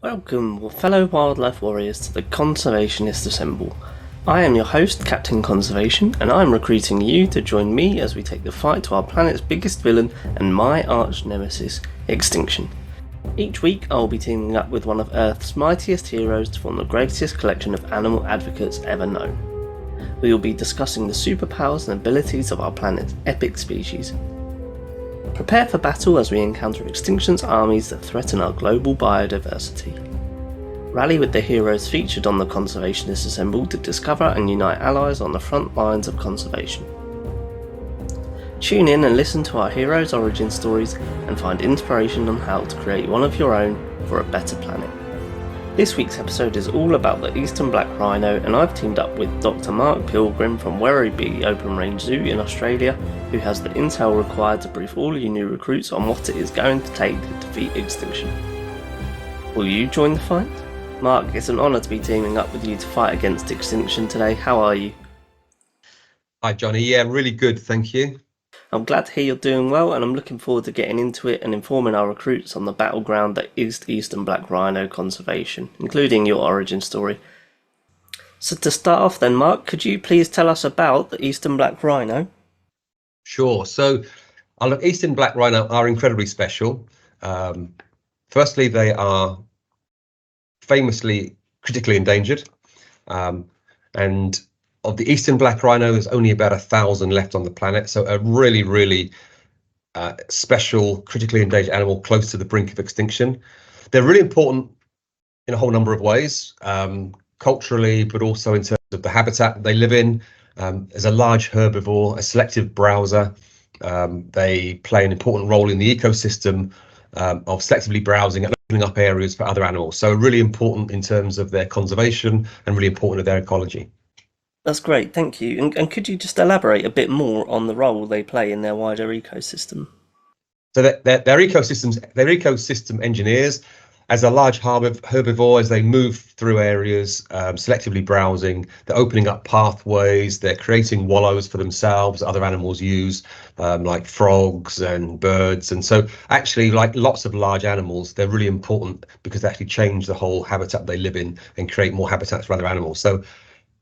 Welcome, fellow wildlife warriors, to the Conservationists Assemble. I am your host, Captain Conservation, and I'm recruiting you to join me as we take the fight to our planet's biggest villain and my arch nemesis, extinction. Each week I will be teaming up with one of Earth's mightiest heroes to form the greatest collection of animal advocates ever known. We will be discussing the superpowers and abilities of our planet's epic species. Prepare for battle as we encounter extinction's armies that threaten our global biodiversity. Rally with the heroes featured on the Conservationists Assemble to discover and unite allies on the front lines of conservation. Tune in and listen to our heroes' origin stories and find inspiration on how to create one of your own for a better planet. This week's episode is all about the eastern black rhino, and I've teamed up with Dr. Mark Pilgrim from Werribee Open Range Zoo in Australia, who has the intel required to brief all you new recruits on what it is going to take to defeat extinction. Will you join the fight? Mark, it's an honour to be teaming up with you to fight against extinction today. How are you? Hi, Johnny. Yeah, really good, thank you. I'm glad to hear you're doing well, and I'm looking forward to getting into it and informing our recruits on the battleground that is eastern black rhino conservation, including your origin story. So to start off then, Mark, could you please tell us about the eastern black rhino? Sure. So, look, eastern black rhino are incredibly special. Firstly, they are famously critically endangered, and of the eastern black rhino, there's only about 1,000 left on the planet. So a really special, critically endangered animal close to the brink of extinction. They're really important in a whole number of ways, culturally, but also in terms of the habitat that they live in. As a large herbivore, a selective browser, they play an important role in the ecosystem of selectively browsing and opening up areas for other animals. So really important in terms of their conservation and really important to their ecology. That's great, thank you. And could you just elaborate a bit more on the role they play in their wider ecosystem? So they're ecosystem engineers. As a large herbivore, as they move through areas, selectively browsing, they're opening up pathways, they're creating wallows for themselves, other animals use, like frogs and birds. And so actually, like lots of large animals, they're really important because they actually change the whole habitat they live in and create more habitats for other animals. So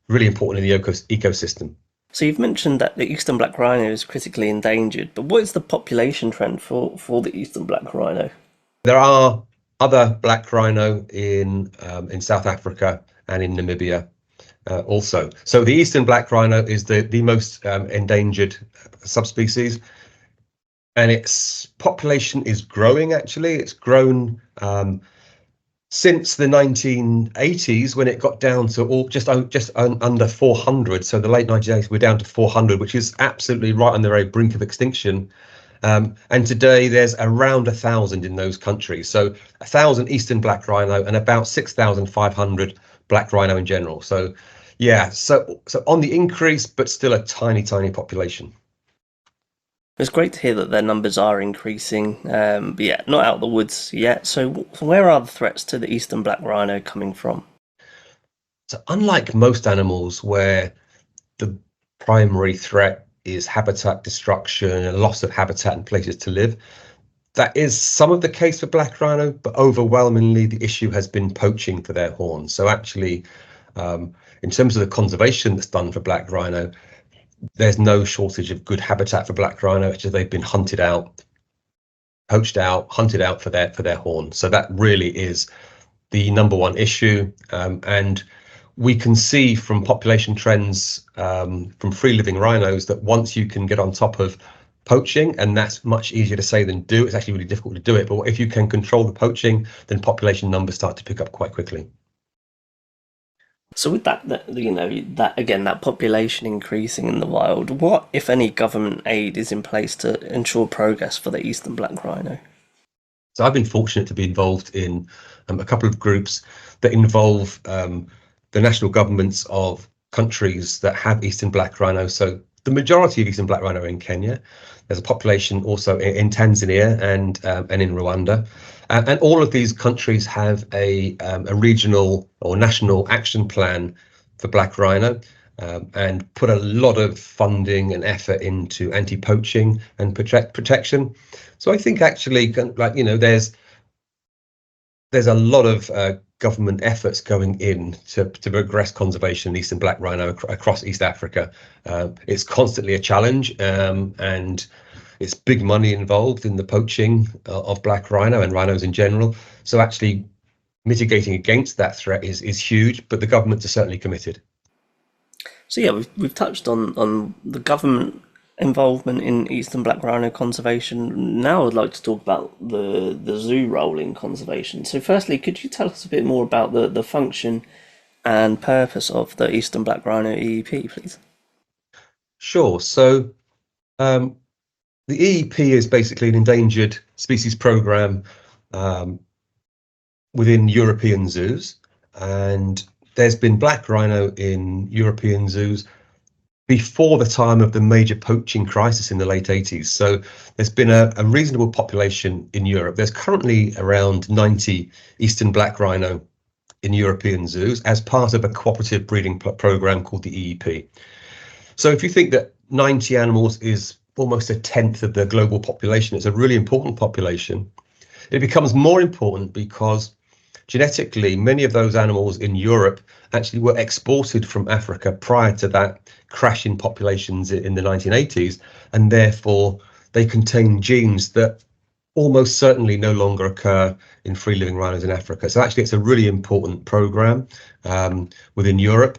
really important in the ecosystem. So you've mentioned that the eastern black rhino is critically endangered, but what is the population trend for the eastern black rhino? There are other black rhino in South Africa and in Namibia also. So the eastern black rhino is the most endangered subspecies, and its population is growing. Actually, it's grown since the 1980s, when it got down to just under 400. So the late 1980s, we're down to 400, which is absolutely right on the very brink of extinction. And today there's around 1,000 in those countries. So 1,000 eastern black rhino and about 6,500 black rhino in general. So yeah, so on the increase, but still a tiny population. It's great to hear that their numbers are increasing, but yeah, not out of the woods yet. So where are the threats to the eastern black rhino coming from? So unlike most animals where the primary threat is habitat destruction and loss of habitat and places to live, that is some of the case for black rhino, but overwhelmingly the issue has been poaching for their horns. So actually, in terms of the conservation that's done for black rhino, there's no shortage of good habitat for black rhino. It's just they've been hunted out, poached out, hunted out for their horn. So that really is the number one issue. And we can see from population trends from free living rhinos that once you can get on top of poaching, and that's much easier to say than do, it's actually really difficult to do it. But if you can control the poaching, then population numbers start to pick up quite quickly. So with that population increasing in the wild, what, if any, government aid is in place to ensure progress for the eastern black rhino? So I've been fortunate to be involved in a couple of groups that involve the national governments of countries that have eastern black rhino. So the majority of eastern black rhino are in Kenya. There's a population also in Tanzania and in Rwanda. And all of these countries have a regional or national action plan for black rhino, and put a lot of funding and effort into anti-poaching and protection. So I think actually, there's there's a lot of government efforts going in to progress conservation of eastern black rhino across East Africa. It's constantly a challenge, and it's big money involved in the poaching of black rhino and rhinos in general. So actually mitigating against that threat is huge, but the governments are certainly committed. So yeah, we've touched on the government involvement in eastern black rhino conservation. Now I'd like to talk about the zoo role in conservation. So firstly, could you tell us a bit more about the function and purpose of the eastern black rhino EEP, please? Sure. So the EEP is basically an endangered species program within European zoos, and there's been black rhino in European zoos before the time of the major poaching crisis in the late 80s. So there's been a reasonable population in Europe. There's currently around 90 eastern black rhino in European zoos as part of a cooperative breeding program called the EEP. So if you think that 90 animals is almost a tenth of the global population, it's a really important population. It becomes more important because genetically, many of those animals in Europe actually were exported from Africa prior to that crash in populations in the 1980s, and therefore they contain genes that almost certainly no longer occur in free-living rhinos in Africa. So actually, it's a really important program within Europe.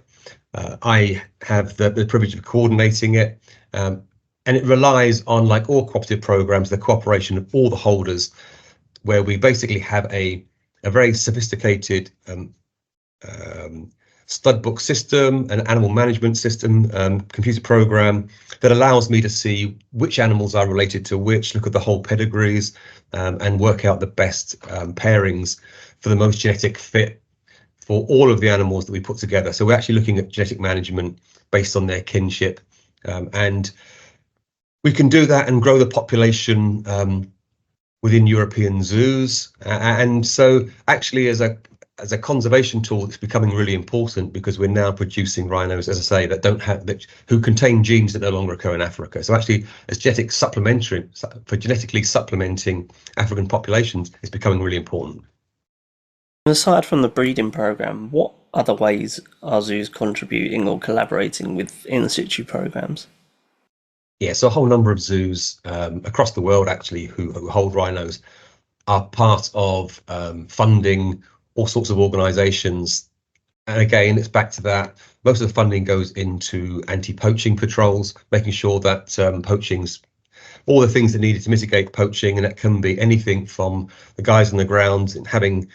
I have the privilege of coordinating it, and it relies on, like all cooperative programs, the cooperation of all the holders, where we basically have a very sophisticated stud book system, an animal management system, computer program that allows me to see which animals are related to which, look at the whole pedigrees, and work out the best pairings for the most genetic fit for all of the animals that we put together. So we're actually looking at genetic management based on their kinship, and we can do that and grow the population within European zoos. And so actually as a conservation tool, it's becoming really important because we're now producing rhinos, as I say, who contain genes that no longer occur in Africa. So actually, as genetically supplementing African populations is becoming really important. Aside from the breeding program, what other ways are zoos contributing or collaborating with in situ programs? Yeah, so a whole number of zoos across the world actually who hold rhinos are part of funding all sorts of organizations. And again, it's back to that. Most of the funding goes into anti-poaching patrols, making sure that poaching's all the things that needed to mitigate poaching, and it can be anything from the guys on the ground and having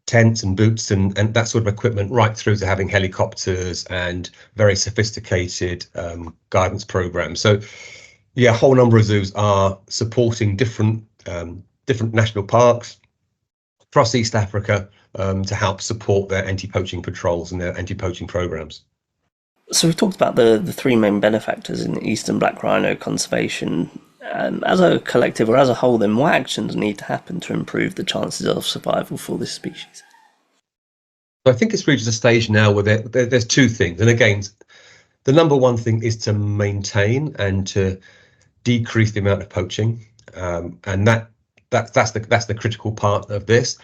tents and boots and that sort of equipment, right through to having helicopters and very sophisticated guidance programs. So yeah, a whole number of zoos are supporting different national parks across East Africa to help support their anti-poaching patrols and their anti-poaching programs. So we've talked about the three main benefactors in eastern black rhino conservation. As a collective or as a whole, then what actions need to happen to improve the chances of survival for this species? So I think it's reached a stage now where there's two things. And again, the number one thing is to maintain and to decrease the amount of poaching, and that's the critical part of this,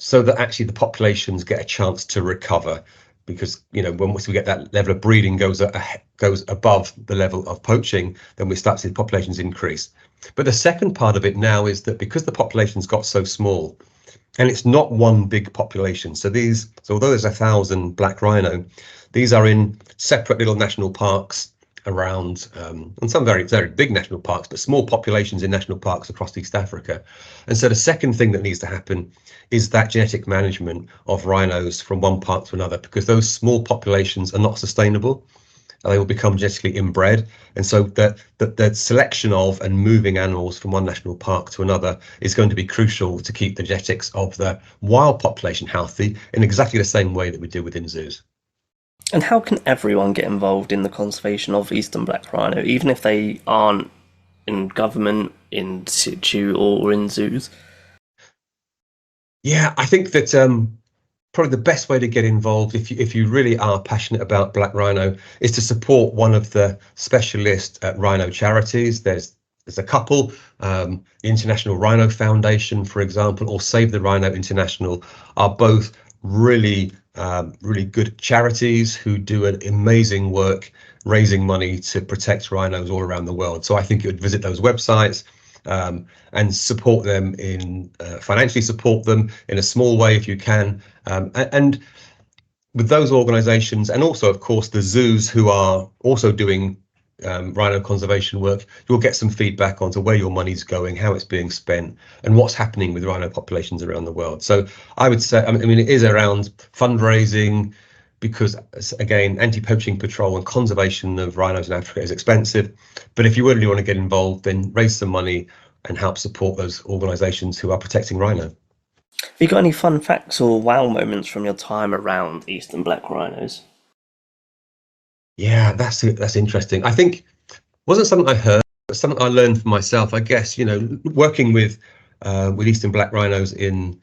so that actually the populations get a chance to recover. Because once we get that level of breeding goes above the level of poaching, then we start to see the populations increase. But the second part of it now is that because the populations got so small, and it's not one big population, so although there's 1,000 black rhino, these are in separate little national parks around, and some very, very big national parks, but small populations in national parks across East Africa. And so the second thing that needs to happen is that genetic management of rhinos from one park to another, because those small populations are not sustainable. They will become genetically inbred. And so the selection of and moving animals from one national park to another is going to be crucial to keep the genetics of the wild population healthy in exactly the same way that we do within zoos. And how can everyone get involved in the conservation of eastern black rhino, even if they aren't in government, in situ, or in zoos? Yeah, I think that probably the best way to get involved, if you really are passionate about black rhino, is to support one of the specialist rhino charities. There's there's a couple. The International Rhino Foundation, for example, or Save the Rhino International are both really good charities who do an amazing work raising money to protect rhinos all around the world. So I think you would visit those websites and support them in financially support them in a small way if you can. And with those organizations, and also, of course, the zoos who are also doing rhino conservation work, you'll get some feedback onto where your money's going, how it's being spent, and what's happening with rhino populations around the world. So I would say, I mean, it is around fundraising because, again, anti-poaching patrol and conservation of rhinos in Africa is expensive. But if you really want to get involved, then raise some money and help support those organizations who are protecting rhino. Have you got any fun facts or wow moments from your time around eastern black rhinos? Yeah, that's interesting. I think wasn't something I heard, but something I learned for myself. I guess, working with eastern black rhinos in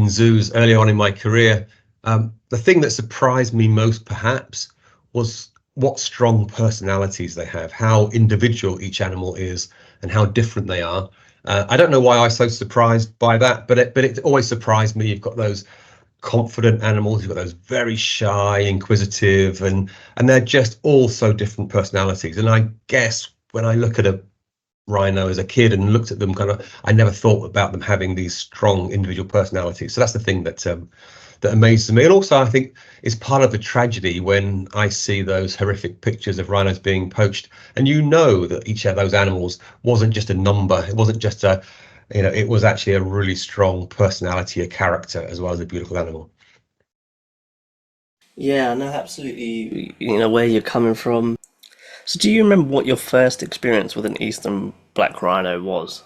zoos early on in my career, the thing that surprised me most perhaps was what strong personalities they have, how individual each animal is, and how different they are. I don't know why I was so surprised by that, but it always surprised me. You've got those confident animals, you've got those very shy, inquisitive, and they're just all so different personalities. And I guess when I look at a rhino as a kid and looked at them, I never thought about them having these strong individual personalities. So that's the thing that amazes me. And also, I think it's part of the tragedy when I see those horrific pictures of rhinos being poached, and that each of those animals wasn't just a number. It wasn't just it was actually a really strong personality, a character, as well as a beautiful animal. Yeah, no, absolutely. Where you're coming from. So, do you remember what your first experience with an eastern black rhino was?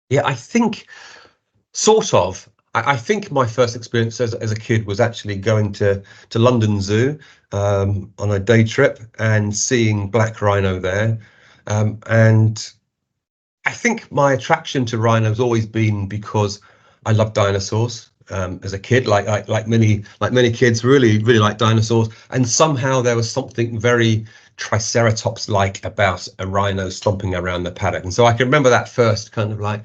Yeah, I think sort of. I think my first experience as a kid was actually going to London Zoo on a day trip and seeing black rhino there. And I think my attraction to rhino has always been because I love dinosaurs. As a kid, like many kids, really like dinosaurs, and somehow there was something very Triceratops-like about a rhino stomping around the paddock. And so I can remember that first kind of like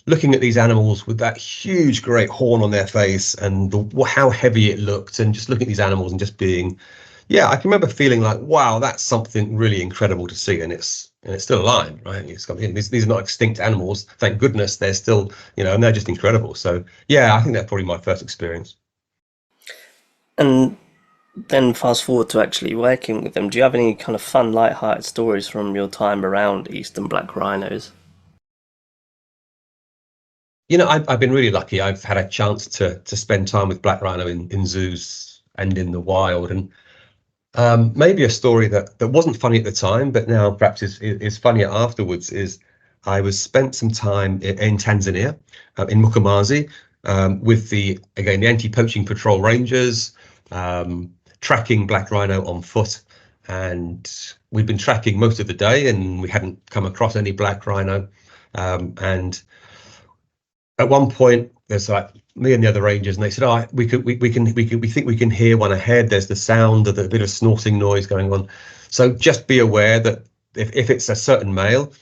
looking at these animals with that huge, great horn on their face and how heavy it looked, and just looking at these animals and just being, yeah, I can remember feeling like, wow, that's something really incredible to see, and it's still alive, right? These are not extinct animals, thank goodness. They're still, and they're just incredible. So yeah, I think that's probably my first experience. And then fast forward to actually working with them. Do you have any kind of fun, light-hearted stories from your time around eastern black rhinos? I've been really lucky. I've had a chance to spend time with black rhino in zoos and in the wild, and maybe a story that wasn't funny at the time, but now perhaps is funnier afterwards. Is I was spent some time in Tanzania, in Mkomazi, with the anti-poaching patrol rangers, tracking black rhino on foot, and we'd been tracking most of the day, and we hadn't come across any black rhino, and at one point there's like me and the other rangers, and they said, oh, we think we can hear one ahead. There's the sound of a bit of snorting noise going on, so just be aware that if it's a certain male,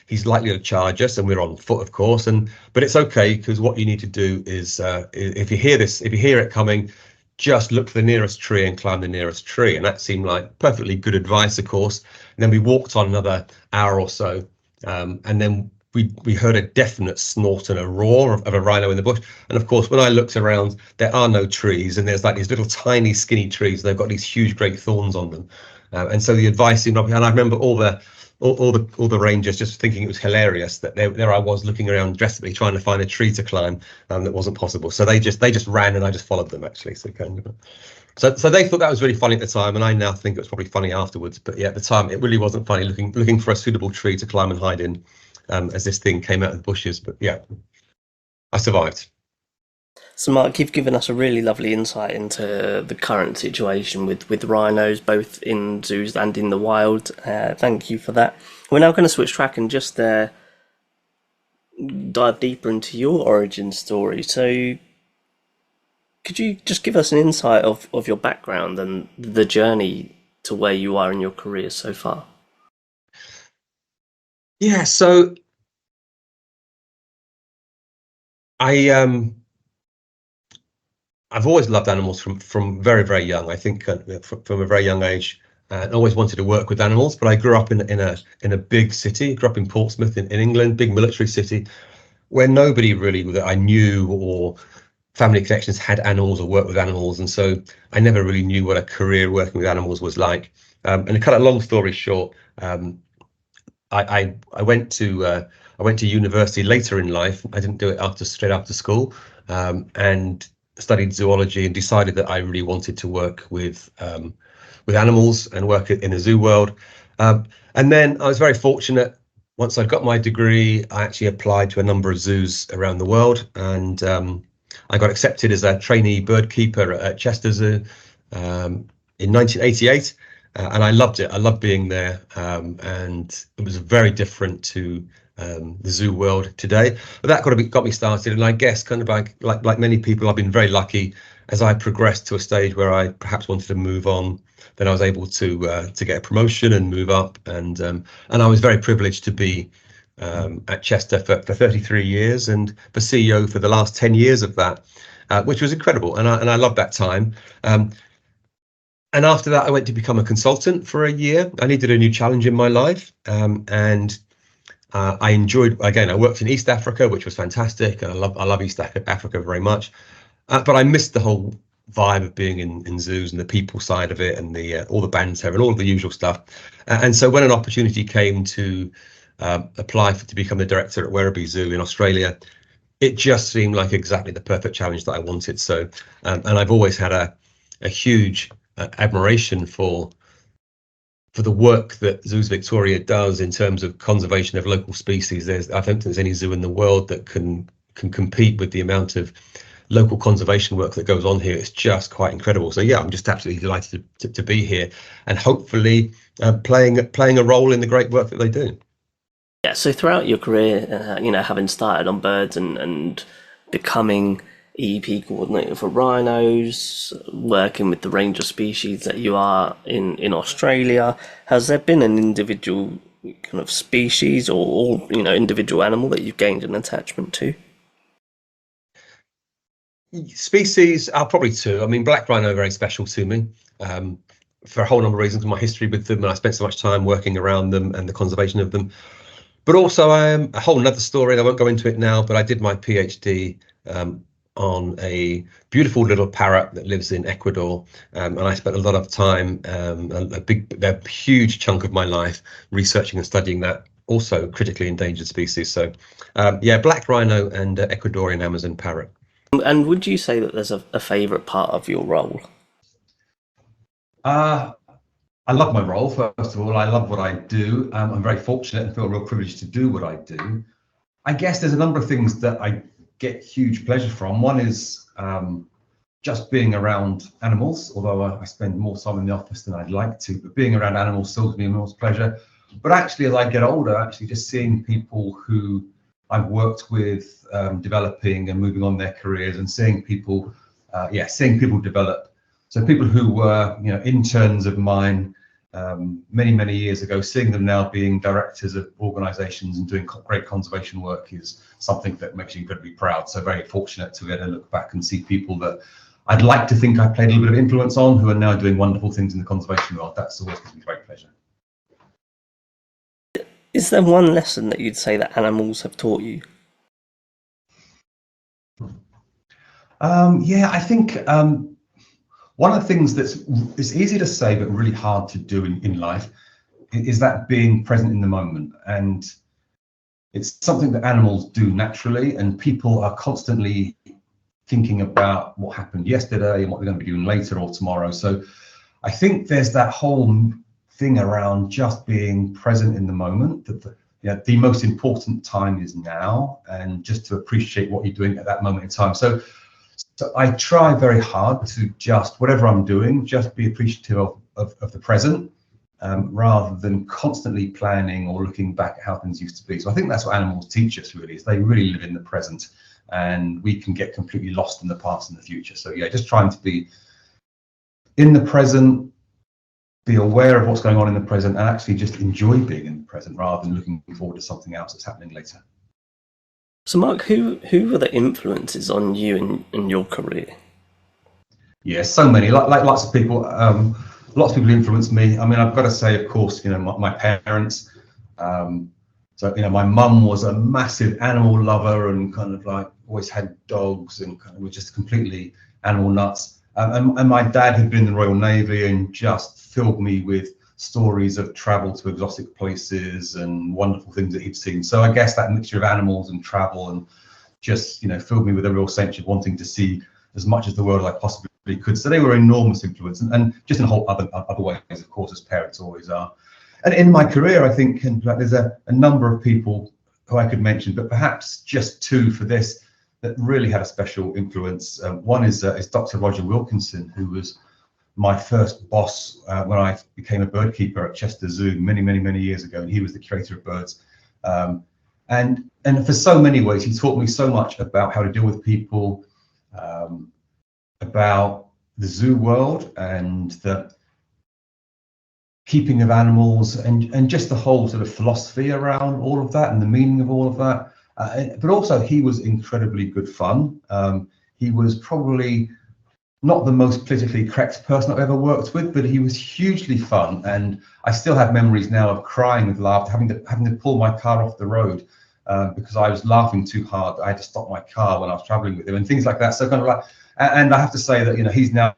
he's likely to charge us, and we're on foot, of course, but it's okay, because what you need to do is, if you hear it coming, just look for the nearest tree and climb the nearest tree. And that seemed like perfectly good advice, of course. And then we walked on another hour or so, and then we heard a definite snort and a roar of a rhino in the bush. And of course, when I looked around, there are no trees, and there's like these little tiny skinny trees. They've got these huge great thorns on them, and so the advice seemed obvious. And I remember all the rangers just thinking it was hilarious that there I was looking around desperately trying to find a tree to climb, that wasn't possible. So they just ran, and I just followed them, actually. So they thought that was really funny at the time, and I now think it was probably funny afterwards. But yeah, at the time it really wasn't funny, looking for a suitable tree to climb and hide in, as this thing came out of the bushes. But yeah, I survived. So, Mark, you've given us a really lovely insight into the current situation with rhinos, both in zoos and in the wild. Thank you for that. We're now going to switch track and just dive deeper into your origin story. So, could you just give us an insight of your background and the journey to where you are in your career so far? Yeah, so I I've always loved animals from very very young. I think from a very young age, and always wanted to work with animals. But I grew up in a big city. Grew up in Portsmouth in England, big military city, where nobody really that I knew or family connections had animals or worked with animals, and so I never really knew what a career working with animals was like. And to cut a long story short, I went to university later in life. I didn't do it straight after school, and studied zoology and decided that I really wanted to work with animals and work in the zoo world. And then I was very fortunate. Once I got my degree, I actually applied to a number of zoos around the world, and I got accepted as a trainee bird keeper at Chester Zoo in 1988. And I loved it. I loved being there, and it was very different to the zoo world today. But that got me started, and I guess kind of like many people, I've been very lucky as I progressed to a stage where I perhaps wanted to move on. Then I was able to get a promotion and move up, and I was very privileged to be at Chester for 33 years and the CEO for the last 10 years of that, which was incredible, and I loved that time. And after that, I went to become a consultant for a year. I needed a new challenge in my life, and I enjoyed. Again, I worked in East Africa, which was fantastic, and I love East Africa very much. But I missed the whole vibe of being in zoos and the people side of it, and the all the banter and all of the usual stuff. And so when an opportunity came to apply to become the director at Werribee Zoo in Australia, it just seemed like exactly the perfect challenge that I wanted. So, and I've always had a huge admiration for the work that Zoos Victoria does in terms of conservation of local species. I don't think there's any zoo in the world that can compete with the amount of local conservation work that goes on here. It's just quite incredible. So yeah, I'm just absolutely delighted to be here, and hopefully playing a role in the great work that they do. Yeah, so throughout your career, having started on birds and becoming EP coordinator for rhinos, working with the range of species that you are in Australia, has there been an individual kind of species or individual animal that you've gained an attachment to? Species are probably two. I mean, black rhino are very special to me, for a whole number of reasons. My history with them, and I spent so much time working around them and the conservation of them. But also, a whole another story, and I won't go into it now, but I did my PhD on a beautiful little parrot that lives in Ecuador, and I spent a lot of time, a huge chunk of my life researching and studying that also critically endangered species. So yeah, black rhino and Ecuadorian Amazon parrot. And would you say that there's a favourite part of your role? I love my role, first of all. I love what I do. I'm very fortunate and feel real privileged to do what I do. I guess there's a number of things that I get huge pleasure from. One is just being around animals, although I spend more time in the office than I'd like to, but being around animals still gives me enormous pleasure. But actually, as I get older, actually just seeing people who I've worked with developing and moving on their careers, and seeing people develop. So people who were, interns of mine many years ago, seeing them now being directors of organisations and doing great conservation work is something that makes you incredibly proud. So very fortunate to be able to look back and see people that I'd like to think I played a little bit of influence on, who are now doing wonderful things in the conservation world. That's always gives me great pleasure. Is there one lesson that you'd say that animals have taught you? I think one of the things it's easy to say but really hard to do in life is that being present in the moment. And it's something that animals do naturally, and people are constantly thinking about what happened yesterday and what they're going to be doing later or tomorrow. So I think there's that whole thing around just being present in the moment, that the most important time is now, and just to appreciate what you're doing at that moment in time. So I try very hard to just, whatever I'm doing, just be appreciative of the present, rather than constantly planning or looking back at how things used to be. So I think that's what animals teach us, really, is they really live in the present, and we can get completely lost in the past and the future. So yeah, just trying to be in the present, be aware of what's going on in the present and actually just enjoy being in the present rather than looking forward to something else that's happening later. So, Mark, who were the influences on you in your career? Yeah, so many. Like lots of people. Lots of people influenced me. I mean, I've got to say, of course, my parents. So, my mum was a massive animal lover and kind of like always had dogs and kind of was just completely animal nuts. And my dad had been in the Royal Navy and just filled me with stories of travel to exotic places and wonderful things that he'd seen. So I guess that mixture of animals and travel and just, filled me with a real sense of wanting to see as much of the world as I possibly could. So they were enormous influence, and just in a whole other ways, of course, as parents always are. And in my career, I think there's a number of people who I could mention, but perhaps just two for this that really had a special influence. One is Dr. Roger Wilkinson, who was my first boss when I became a bird keeper at Chester Zoo many years ago, and he was the curator of birds. And for so many ways, he taught me so much about how to deal with people, about the zoo world and the keeping of animals and just the whole sort of philosophy around all of that and the meaning of all of that. But also he was incredibly good fun. He was probably not the most politically correct person I've ever worked with, but he was hugely fun. And I still have memories now of crying with laughter, having to pull my car off the road because I was laughing too hard. I had to stop my car when I was traveling with him and things like that. So kind of like, and I have to say that he's now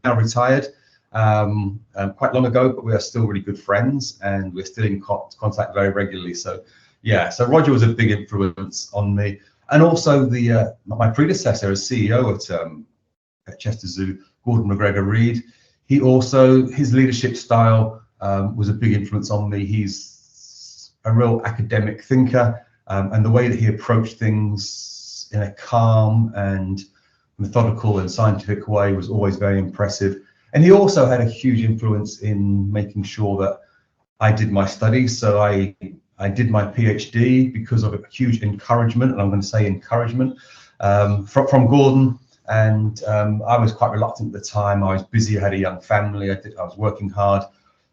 retired quite long ago, but we are still really good friends and we're still in contact very regularly. So yeah, so Roger was a big influence on me, and also the my predecessor as CEO at Chester Zoo, Gordon McGregor-Reed. His leadership style was a big influence on me. He's a real academic thinker, and the way that he approached things in a calm and methodical and scientific way was always very impressive. And he also had a huge influence in making sure that I did my studies. So I did my PhD because of a huge encouragement, and I'm going to say encouragement, from Gordon. And I was quite reluctant at the time. I was busy, I had a young family, I was working hard.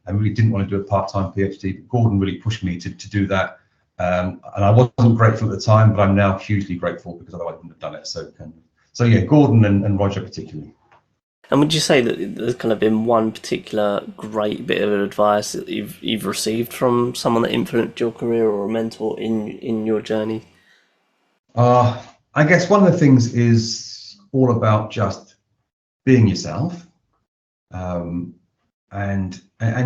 I really didn't want to do a part-time PhD, but Gordon really pushed me to do that. And I wasn't grateful at the time, but I'm now hugely grateful because otherwise I wouldn't have done it. So yeah, Gordon and Roger particularly. And would you say that there's kind of been one particular great bit of advice that you've received from someone that influenced your career or a mentor in your journey? I guess one of the things is all about just being yourself, and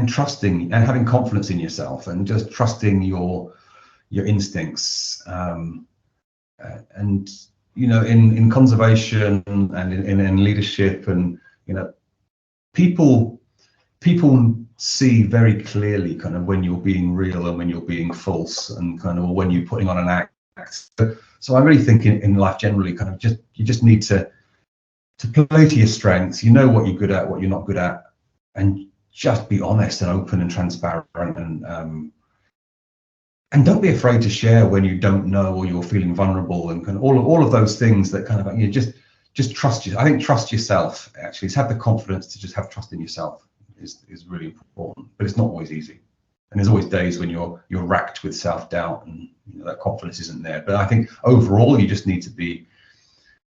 trusting and having confidence in yourself and just trusting your instincts, and in conservation and in leadership, and people see very clearly kind of when you're being real and when you're being false, and kind of when you're putting on an act. So I really think in life generally, kind of you just need to play to your strengths. You know what you're good at, what you're not good at, and just be honest and open and transparent, and don't be afraid to share when you don't know or you're feeling vulnerable, and kind of all of those things that kind of just trust you. I think trust yourself, actually. It's have the confidence to just have trust in yourself is really important, but it's not always easy. And there's always days when you're racked with self-doubt and that confidence isn't there. But I think overall you just need to be,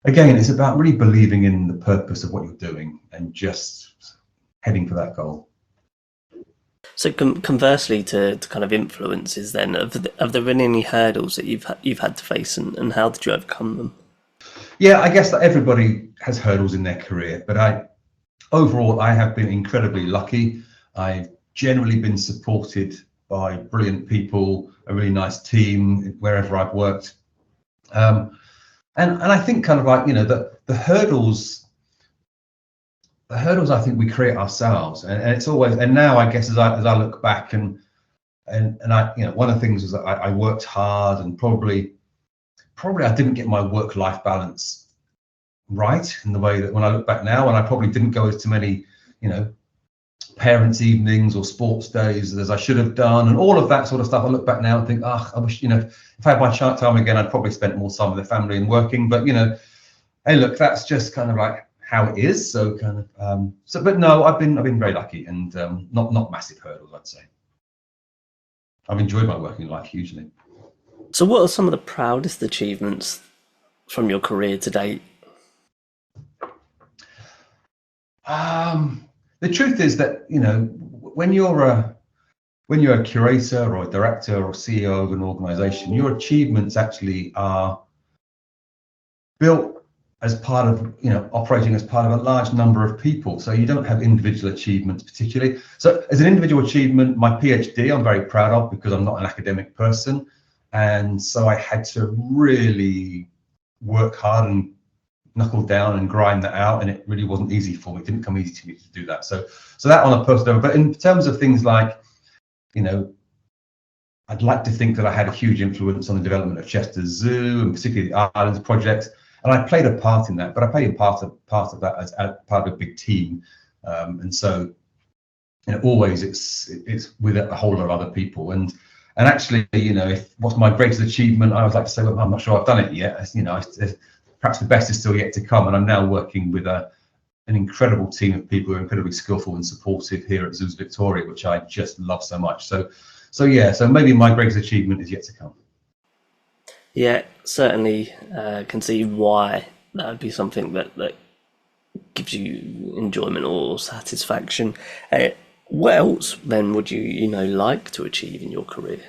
again, it's about really believing in the purpose of what you're doing and just heading for that goal. So conversely to kind of influences then, have there been any hurdles that you've had to face, and how did you overcome them? Yeah, I guess that everybody has hurdles in their career, but overall I have been incredibly lucky. I've generally been supported by brilliant people, a really nice team wherever I've worked, and I think kind of like the hurdles I think we create ourselves, and it's always, and now I guess as I look back and I one of the things is that I worked hard, and probably I didn't get my work-life balance right in the way that when I look back now, and I probably didn't go to many parents' evenings or sports days as I should have done, and all of that sort of stuff. I look back now and think, I wish if I had my time again, I'd probably spent more time with the family and working. But hey, look, that's just kind of like how it is. So kind of but no, I've been very lucky, and not massive hurdles, I'd say. I've enjoyed my working life hugely. So what are some of the proudest achievements from your career to date? The truth is that, you know, when you're a curator or a director or CEO of an organization, your achievements actually are built as part of, you know, operating as part of a large number of people. So you don't have individual achievements particularly. So as an individual achievement, my PhD I'm very proud of, because I'm not an academic person. And so I had to really work hard and knuckle down and grind that out, and it really wasn't easy for me. It didn't come easy to me to do that. So that on a personal level. But in terms of things like, you know, I'd like to think that I had a huge influence on the development of Chester Zoo, and particularly the Islands project. And I played a part in that, but I played part of that as part of a big team. And so, you know, always it's with a whole lot of other people. And actually, you know, what's my greatest achievement? I always like to say, well, I'm not sure I've done it yet. You know, perhaps the best is still yet to come. And I'm now working with an incredible team of people who are incredibly skillful and supportive here at Zoos Victoria, which I just love so much. So yeah, so maybe my greatest achievement is yet to come. Yeah, certainly can see why that would be something that gives you enjoyment or satisfaction. What else then would you like to achieve in your career?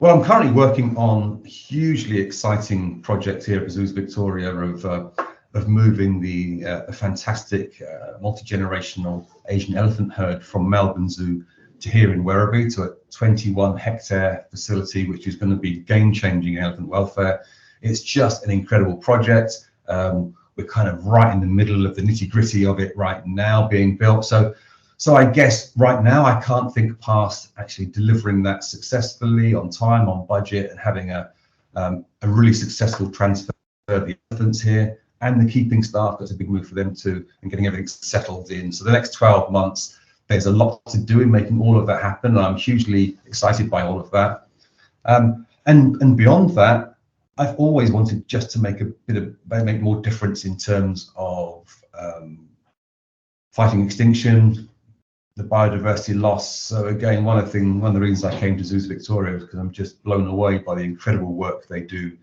Well, I'm currently working on a hugely exciting project here at Zoos Victoria of moving the fantastic multi-generational Asian elephant herd from Melbourne Zoo to here in Werribee, to a 21-hectare facility, which is going to be game-changing elephant welfare. It's just an incredible project. We're kind of right in the middle of the nitty-gritty of it right now, being built. So I guess right now I can't think past actually delivering that successfully, on time, on budget, and having a really successful transfer of the elephants here and the keeping staff. That's a big move for them too, and getting everything settled in. So the next 12 months, there's a lot to do in making all of that happen. And I'm hugely excited by all of that. And beyond that, I've always wanted just to make make more difference in terms of fighting extinction, the biodiversity loss. So again, one of the reasons I came to Zoos Victoria was because I'm just blown away by the incredible work they do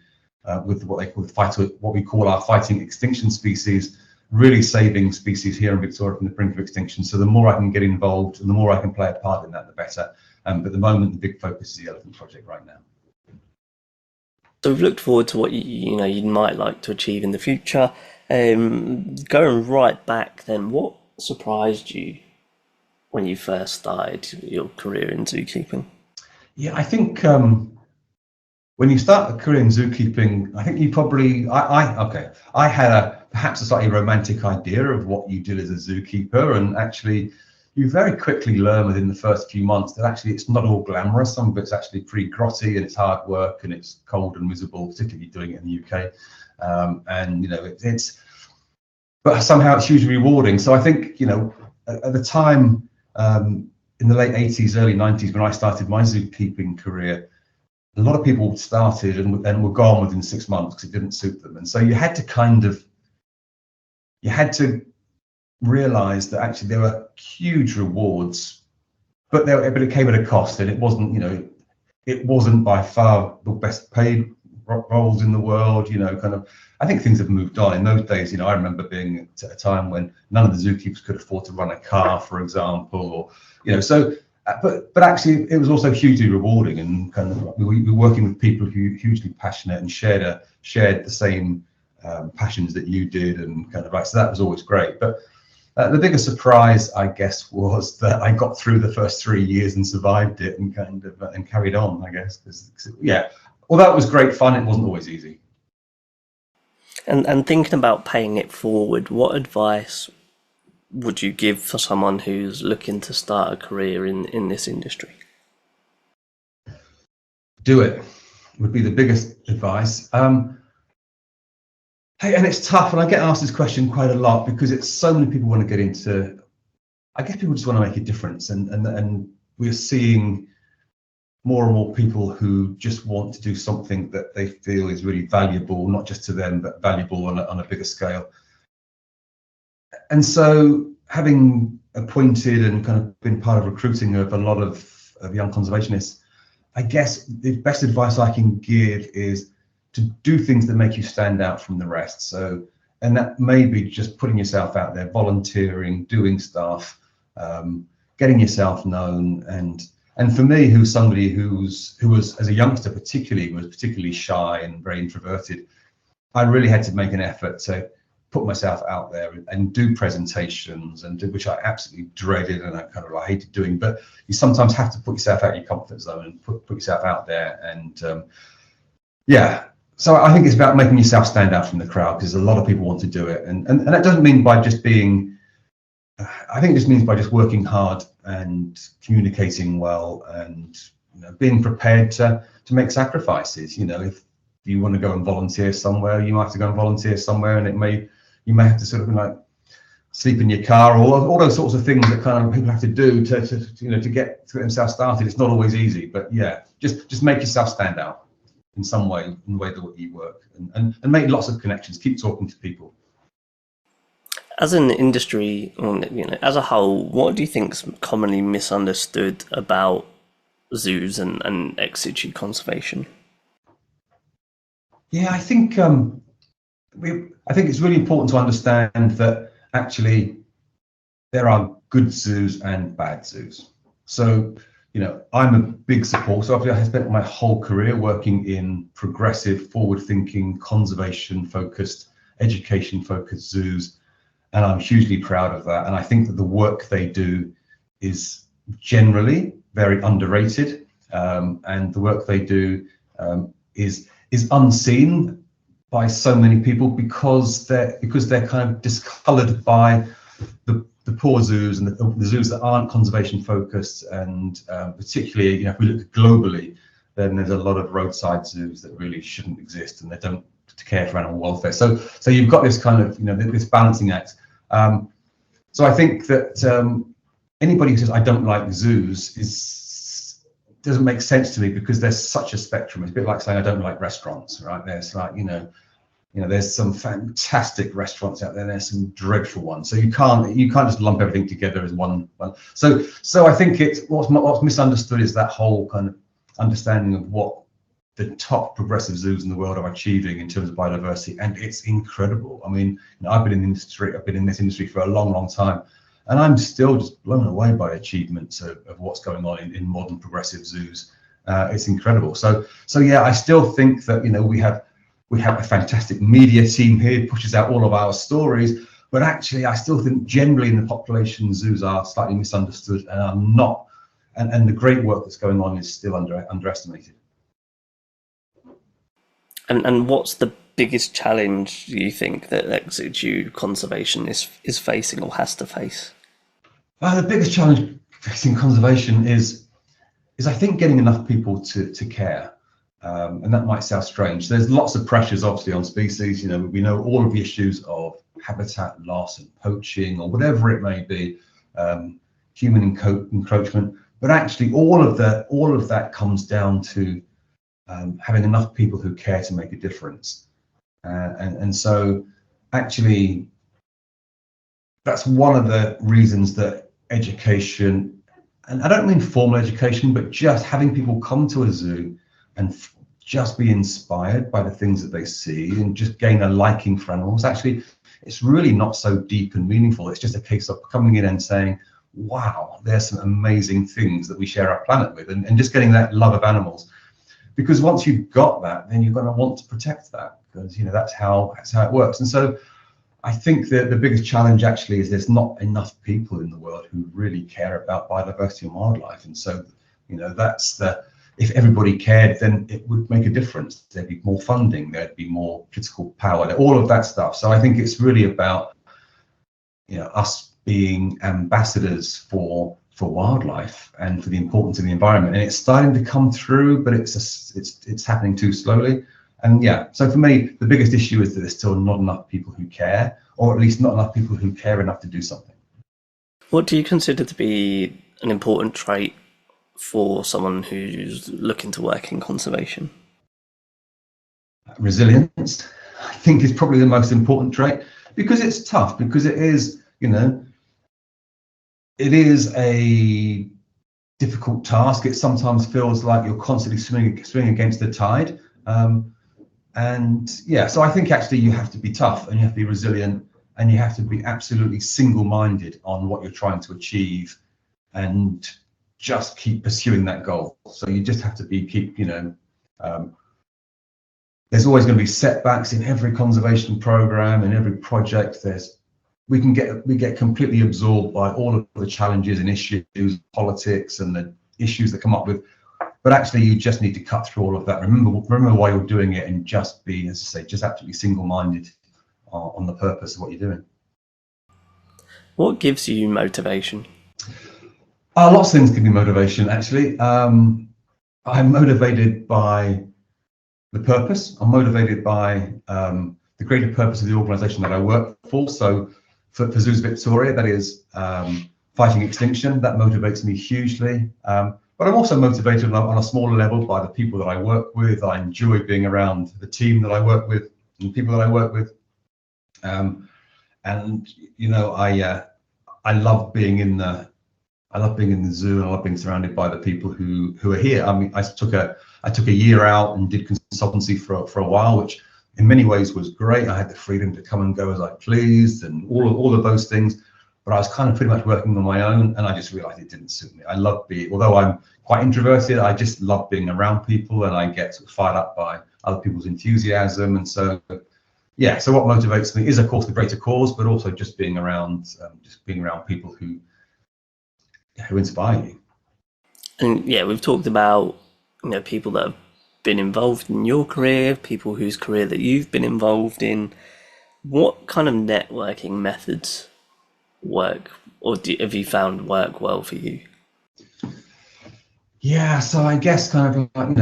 with what we call our fighting extinction species, really saving species here in Victoria from the brink of extinction. So the more I can get involved and the more I can play a part in that, the better. But at the moment, the big focus is the elephant project right now. So we've looked forward to what you might like to achieve in the future. Going right back then, what surprised you when you first started your career in zookeeping? Yeah, I think when you start a career in zookeeping, I think you probably, I had perhaps a slightly romantic idea of what you did as a zookeeper, and actually you very quickly learn within the first few months that actually it's not all glamorous. Some of it's actually pretty grotty, and it's hard work, and it's cold and miserable, particularly doing it in the UK. And you know, but somehow it's hugely rewarding. So I think, you know, at the time, in the late 80s, early 90s, when I started my zookeeping career, a lot of people started and were gone within 6 months because it didn't suit them. And so you had to realize that actually there were huge rewards, but it came at a cost, and it wasn't, you know, it wasn't by far the best paid roles in the world. You know, kind of, I think things have moved on. In those days, you know, I remember being at a time when none of the zookeepers could afford to run a car, for example, or, you know, so but actually it was also hugely rewarding, and kind of we were working with people who were hugely passionate and shared the same passions that you did, and kind of, right, so that was always great. But the biggest surprise, I guess, was that I got through the first 3 years and survived it, and kind of and carried on, I guess, because yeah, although it was great fun, it wasn't always easy. And thinking about paying it forward, what advice would you give for someone who's looking to start a career in this industry? Do it would be the biggest advice. Hey, and it's tough, and I get asked this question quite a lot, because it's so many people want to get into, I guess people just want to make a difference, and we're seeing more and more people who just want to do something that they feel is really valuable, not just to them, but valuable on a bigger scale. And so having appointed and kind of been part of recruiting of a lot of young conservationists, I guess the best advice I can give is to do things that make you stand out from the rest. So, and that may be just putting yourself out there, volunteering, doing stuff, getting yourself known. And for me, who's somebody who was as a youngster particularly shy and very introverted, I really had to make an effort to put myself out there and do presentations, which I absolutely dreaded and I hated doing. But you sometimes have to put yourself out of your comfort zone and put yourself out there. And yeah, so I think it's about making yourself stand out from the crowd, because a lot of people want to do it, and that doesn't mean by just being. I think it just means by just working hard and communicating well, and being prepared to make sacrifices. If you want to go and volunteer somewhere, you might have to go and volunteer somewhere, and you may have to sort of like sleep in your car, or all those sorts of things that kind of people have to do to get themselves started. It's not always easy, but yeah, just make yourself stand out in some way, in the way that you work, and make lots of connections. Keep talking to people. As an industry, as a whole, what do you think's commonly misunderstood about zoos and ex situ conservation? Yeah, I think it's really important to understand that actually there are good zoos and bad zoos. So, I'm a big supporter. I've spent my whole career working in progressive, forward-thinking, conservation-focused, education-focused zoos, and I'm hugely proud of that. And I think that the work they do is generally very underrated, and the work they do is unseen by so many people because they're kind of discoloured by the poor zoos and the zoos that aren't conservation focused, and particularly if we look globally, then there's a lot of roadside zoos that really shouldn't exist, and they don't care for animal welfare. So you've got this kind of this balancing act. So I think that anybody who says I don't like zoos doesn't make sense to me, because there's such a spectrum. It's a bit like saying I don't like restaurants, right? There's like there's some fantastic restaurants out there. There's some dreadful ones. So you can't just lump everything together as one. So I think what's misunderstood is that whole kind of understanding of what the top progressive zoos in the world are achieving in terms of biodiversity, and it's incredible. I mean, I've been in this industry for a long time, and I'm still just blown away by achievements of what's going on in modern progressive zoos. It's incredible. So yeah, I still think that we have a fantastic media team here who pushes out all of our stories, but actually I still think generally in the population zoos are slightly misunderstood and are not, and the great work that's going on is still underestimated. And what's the biggest challenge you think that ex situ conservation is facing or has to face? The biggest challenge facing conservation is I think getting enough people to care. And that might sound strange. There's lots of pressures obviously on species. We know all of the issues of habitat loss and poaching, or whatever it may be, human encroachment. But actually all of that comes down to having enough people who care to make a difference. And so actually that's one of the reasons that education, and I don't mean formal education, but just having people come to a zoo and just be inspired by the things that they see and just gain a liking for animals. Actually, it's really not so deep and meaningful. It's just a case of coming in and saying, wow, there's some amazing things that we share our planet with, and just getting that love of animals. Because once you've got that, then you're going to want to protect that, because that's how it works. And so I think that the biggest challenge actually is there's not enough people in the world who really care about biodiversity and wildlife. And so if everybody cared, then it would make a difference. There'd be more funding, there'd be more political power, all of that stuff. So I think it's really about us being ambassadors for wildlife and for the importance of the environment. And it's starting to come through, but it's happening too slowly. And yeah, so for me, the biggest issue is that there's still not enough people who care, or at least not enough people who care enough to do something. What do you consider to be an important trait for someone who's looking to work in conservation? Resilience, I think, is probably the most important trait, because it's tough, because it is, it is a difficult task. It sometimes feels like you're constantly swimming against the tide. And yeah, so I think actually you have to be tough, and you have to be resilient, and you have to be absolutely single-minded on what you're trying to achieve, and just keep pursuing that goal. So you just have to keep there's always going to be setbacks in every conservation program, in every project. We get completely absorbed by all of the challenges and issues, politics, and the issues that come up with. But actually, you just need to cut through all of that. Remember why you're doing it, and just be, as I say, just absolutely single-minded on the purpose of what you're doing. What gives you motivation? Lots of things give me motivation, actually. I'm motivated by the purpose. I'm motivated by the greater purpose of the organisation that I work for. So for Zoos Victoria, that is fighting extinction. That motivates me hugely. But I'm also motivated on a smaller level by the people that I work with. I enjoy being around the team that I work with and the people that I work with. And I love being in the zoo, and I love being surrounded by the people who are here. I mean, I took a year out and did consultancy for a while, which in many ways was great. I had the freedom to come and go as I pleased, and all of those things. But I was kind of pretty much working on my own, and I just realised it didn't suit me. I love although I'm quite introverted, I just love being around people, and I get sort of fired up by other people's enthusiasm. And so, yeah. So what motivates me is, of course, the greater cause, but also just being around people who inspire you. And yeah, we've talked about people that have been involved in your career, people whose career that you've been involved in. What kind of networking methods work, or have you found work well for you? Yeah, so I guess kind of like,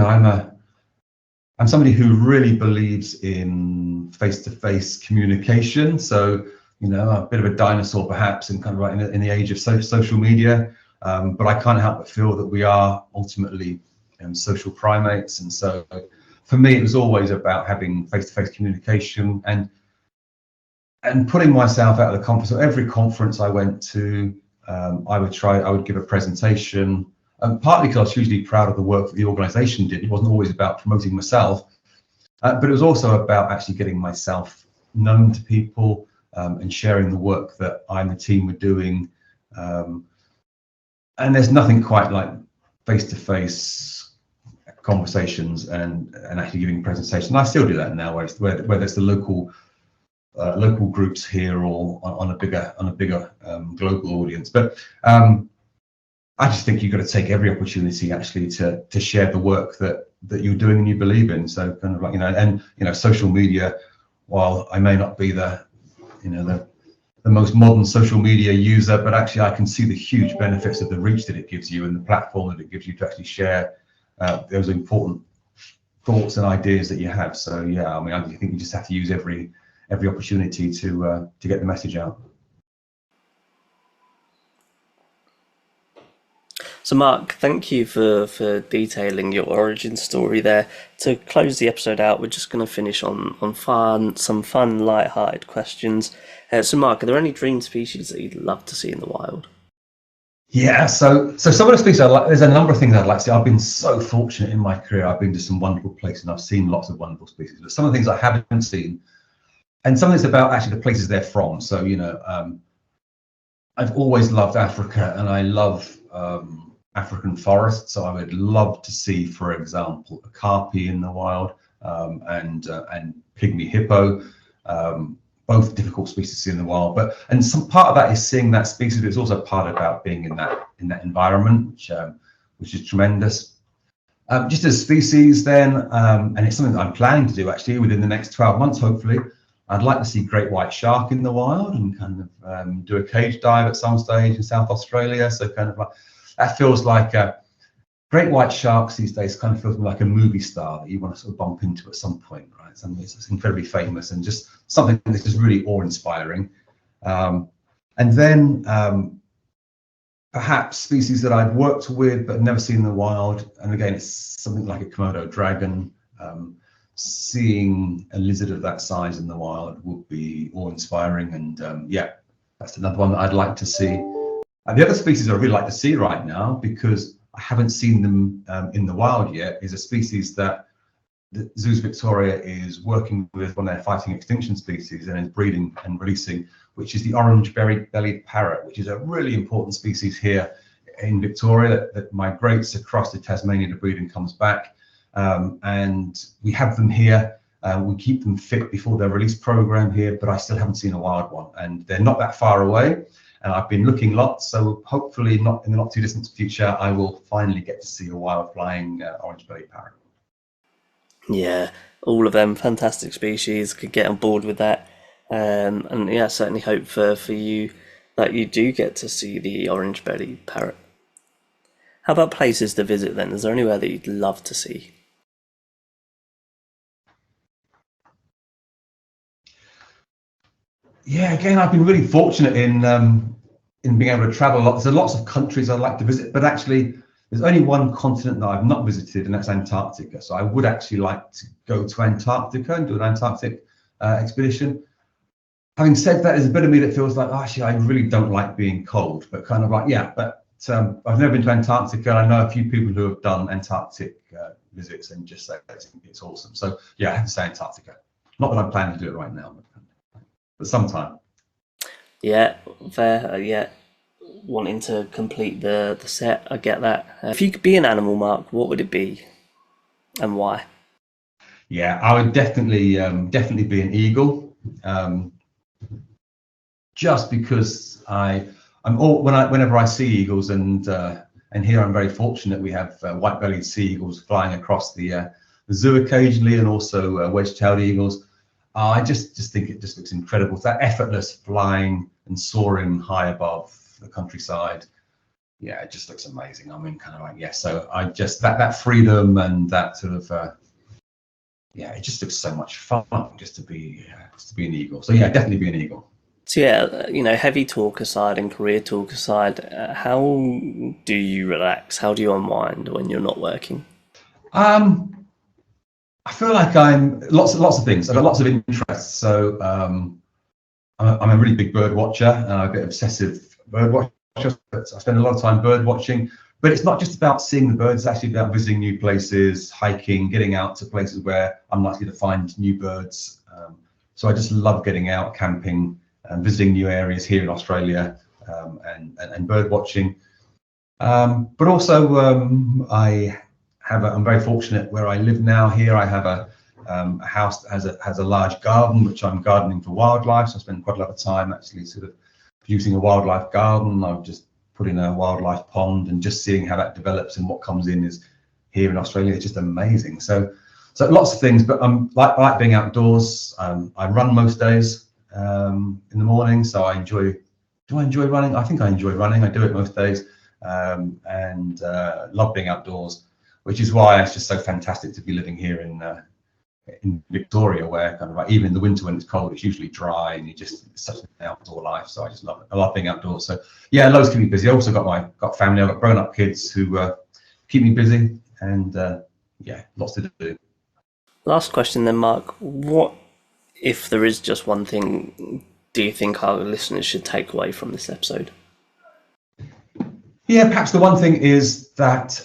I'm somebody who really believes in face-to-face communication. So a bit of a dinosaur perhaps, and kind of right in the age of social media. But I can't help but feel that we are ultimately social primates, and so for me it was always about having face-to-face communication and putting myself out of the comfort zone. Every conference I went to, I would give a presentation, partly because I was hugely proud of the work that the organisation did. It wasn't always about promoting myself, but it was also about actually getting myself known to people, and sharing the work that I and the team were doing. And there's nothing quite like face-to-face conversations and actually giving presentations. And I still do that now, whether it's the local groups here or on a bigger global audience. But I just think you've got to take every opportunity actually to share the work that you're doing and you believe in. So kind of like social media, while I may not be the most modern social media user, but actually I can see the huge benefits of the reach that it gives you and the platform that it gives you to actually share those important thoughts and ideas that you have. So yeah, I mean, I think you just have to use every opportunity to get the message out. So Mark, thank you for detailing your origin story there. To close the episode out, we're just going to finish on some fun, light-hearted questions. So Mark, are there any dream species that you'd love to see in the wild? Yeah, so some of the species there's a number of things I'd like to see. I've been so fortunate in my career. I've been to some wonderful places and I've seen lots of wonderful species. But some of the things I haven't seen, and some of it's about actually the places they're from. So I've always loved Africa, and I love African forests. So I would love to see, for example, a carpi in the wild, and pygmy hippo. Both difficult species to see in the wild, and some part of that is seeing that species, but it's also part about being in that environment, which is tremendous. Just as species, then, and it's something that I'm planning to do actually within the next 12 months, hopefully. I'd like to see great white shark in the wild and kind of do a cage dive at some stage in South Australia. So kind of like that feels like great white sharks these days kind of feels like a movie star that you want to sort of bump into at some point, right? Something that's incredibly famous and just something that's just really awe-inspiring. And then perhaps species that I've worked with but never seen in the wild. And again, it's something like a Komodo dragon. Seeing a lizard of that size in the wild would be awe-inspiring. And yeah, that's another one that I'd like to see. And the other species I really like to see right now, because I haven't seen them in the wild yet, is a species that the Zoos Victoria is working with when they're fighting extinction species and is breeding and releasing, which is the orange-bellied parrot, which is a really important species here in Victoria that migrates across to Tasmania to breed and comes back. And we have them here. We keep them fit before their release program here, but I still haven't seen a wild one, and they're not that far away. And I've been looking lots, so hopefully not in the not too distant future, I will finally get to see a wild flying orange-bellied parrot. Yeah, all of them fantastic species. Could get on board with that, and yeah, certainly hope for you that you do get to see the orange-bellied parrot. How about places to visit then? Is there anywhere that you'd love to see? Yeah, again, I've been really fortunate in being able to travel a lot. There's lots of countries I'd like to visit, but actually there's only one continent that I've not visited, and that's Antarctica. So I would actually like to go to Antarctica and do an Antarctic expedition. Having said that, there's a bit of me that feels like, oh, actually, I really don't like being cold, but kind of like, yeah, but I've never been to Antarctica. I know a few people who have done Antarctic visits and just say it's awesome. So yeah, I have to say Antarctica. Not that I'm planning to do it right now, but sometime. Yeah, fair. Yeah, wanting to complete the set. I get that. If you could be an animal, Mark, what would it be, and why? Yeah, I would definitely be an eagle. Just because whenever I see eagles, and here I'm very fortunate, we have white-bellied sea eagles flying across the zoo occasionally, and also wedge-tailed eagles. I just think it just looks incredible. That effortless flying and soaring high above the countryside. Yeah, it just looks amazing. I mean, kind of like, yeah. So I just that freedom and that sort of yeah, it just looks so much fun just to be an eagle. So yeah, definitely be an eagle. So yeah, heavy talk aside and career talk aside, how do you relax? How do you unwind when you're not working? I feel like I'm lots of things. I've got lots of interests. So I'm a really big bird watcher, a bit obsessive bird watcher. I spend a lot of time bird watching, but it's not just about seeing the birds. It's actually about visiting new places, hiking, getting out to places where I'm likely to find new birds. So I just love getting out, camping, and visiting new areas here in Australia, and bird watching. But also I'm very fortunate where I live now. Here I have a house that has a large garden, which I'm gardening for wildlife. So I spend quite a lot of time actually sort of using a wildlife garden. I've just put in a wildlife pond, and just seeing how that develops and what comes in is here in Australia. It's just amazing. So lots of things, but I like being outdoors. I run most days in the morning, so I enjoy. Do I enjoy running? I think I enjoy running. I do it most days, and love being outdoors, which is why it's just so fantastic to be living here in Victoria, where kind of like even in the winter when it's cold, it's usually dry, and it's such an outdoor life. So I just love it. I love being outdoors. So yeah, loads keep me busy. I also got family. I've got grown-up kids who keep me busy, and yeah, lots to do. Last question then, Mark. What, if there is just one thing, do you think our listeners should take away from this episode? Yeah, perhaps the one thing is that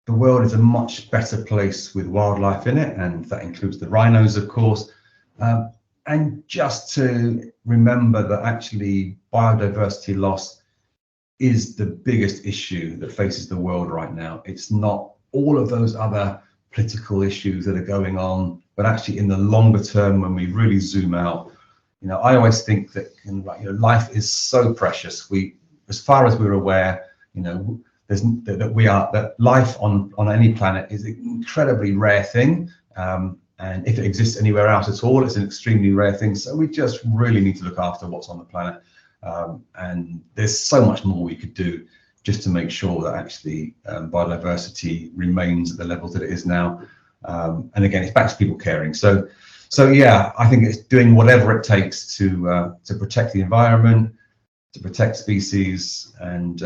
the world is a much better place with wildlife in it, and that includes the rhinos, of course. And just to remember that actually biodiversity loss is the biggest issue that faces the world right now. It's not all of those other political issues that are going on, but actually in the longer term, when we really zoom out, I always think that life is so precious. As far as we're aware, that life on any planet is an incredibly rare thing, and if it exists anywhere else at all, it's an extremely rare thing. So we just really need to look after what's on the planet, and there's so much more we could do just to make sure that actually biodiversity remains at the level that it is now. And again, it's back to people caring. So yeah, I think it's doing whatever it takes to protect the environment, to protect species and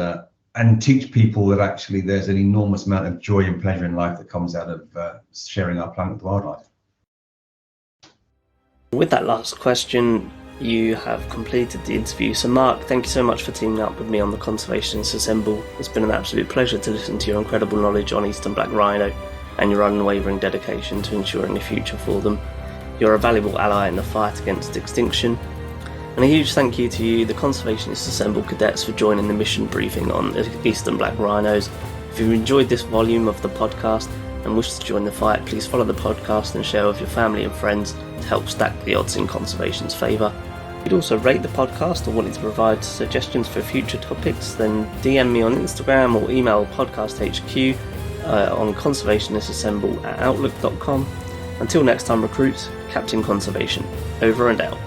teach people that actually there's an enormous amount of joy and pleasure in life that comes out of sharing our planet with wildlife. With that last question, you have completed the interview. So Mark, thank you so much for teaming up with me on the Conservationists Assemble. It's been an absolute pleasure to listen to your incredible knowledge on eastern black rhino and your unwavering dedication to ensuring a future for them. You're a valuable ally in the fight against extinction. And a huge thank you to you, the Conservationists Assemble cadets, for joining the mission briefing on eastern black rhinos. If you've enjoyed this volume of the podcast and wish to join the fight, please follow the podcast and share with your family and friends to help stack the odds in conservation's favour. If you'd also rate the podcast or wanted to provide suggestions for future topics, then DM me on Instagram or email podcasthq on conservationists@outlook.com. Until next time, recruits, Captain Conservation, over and out.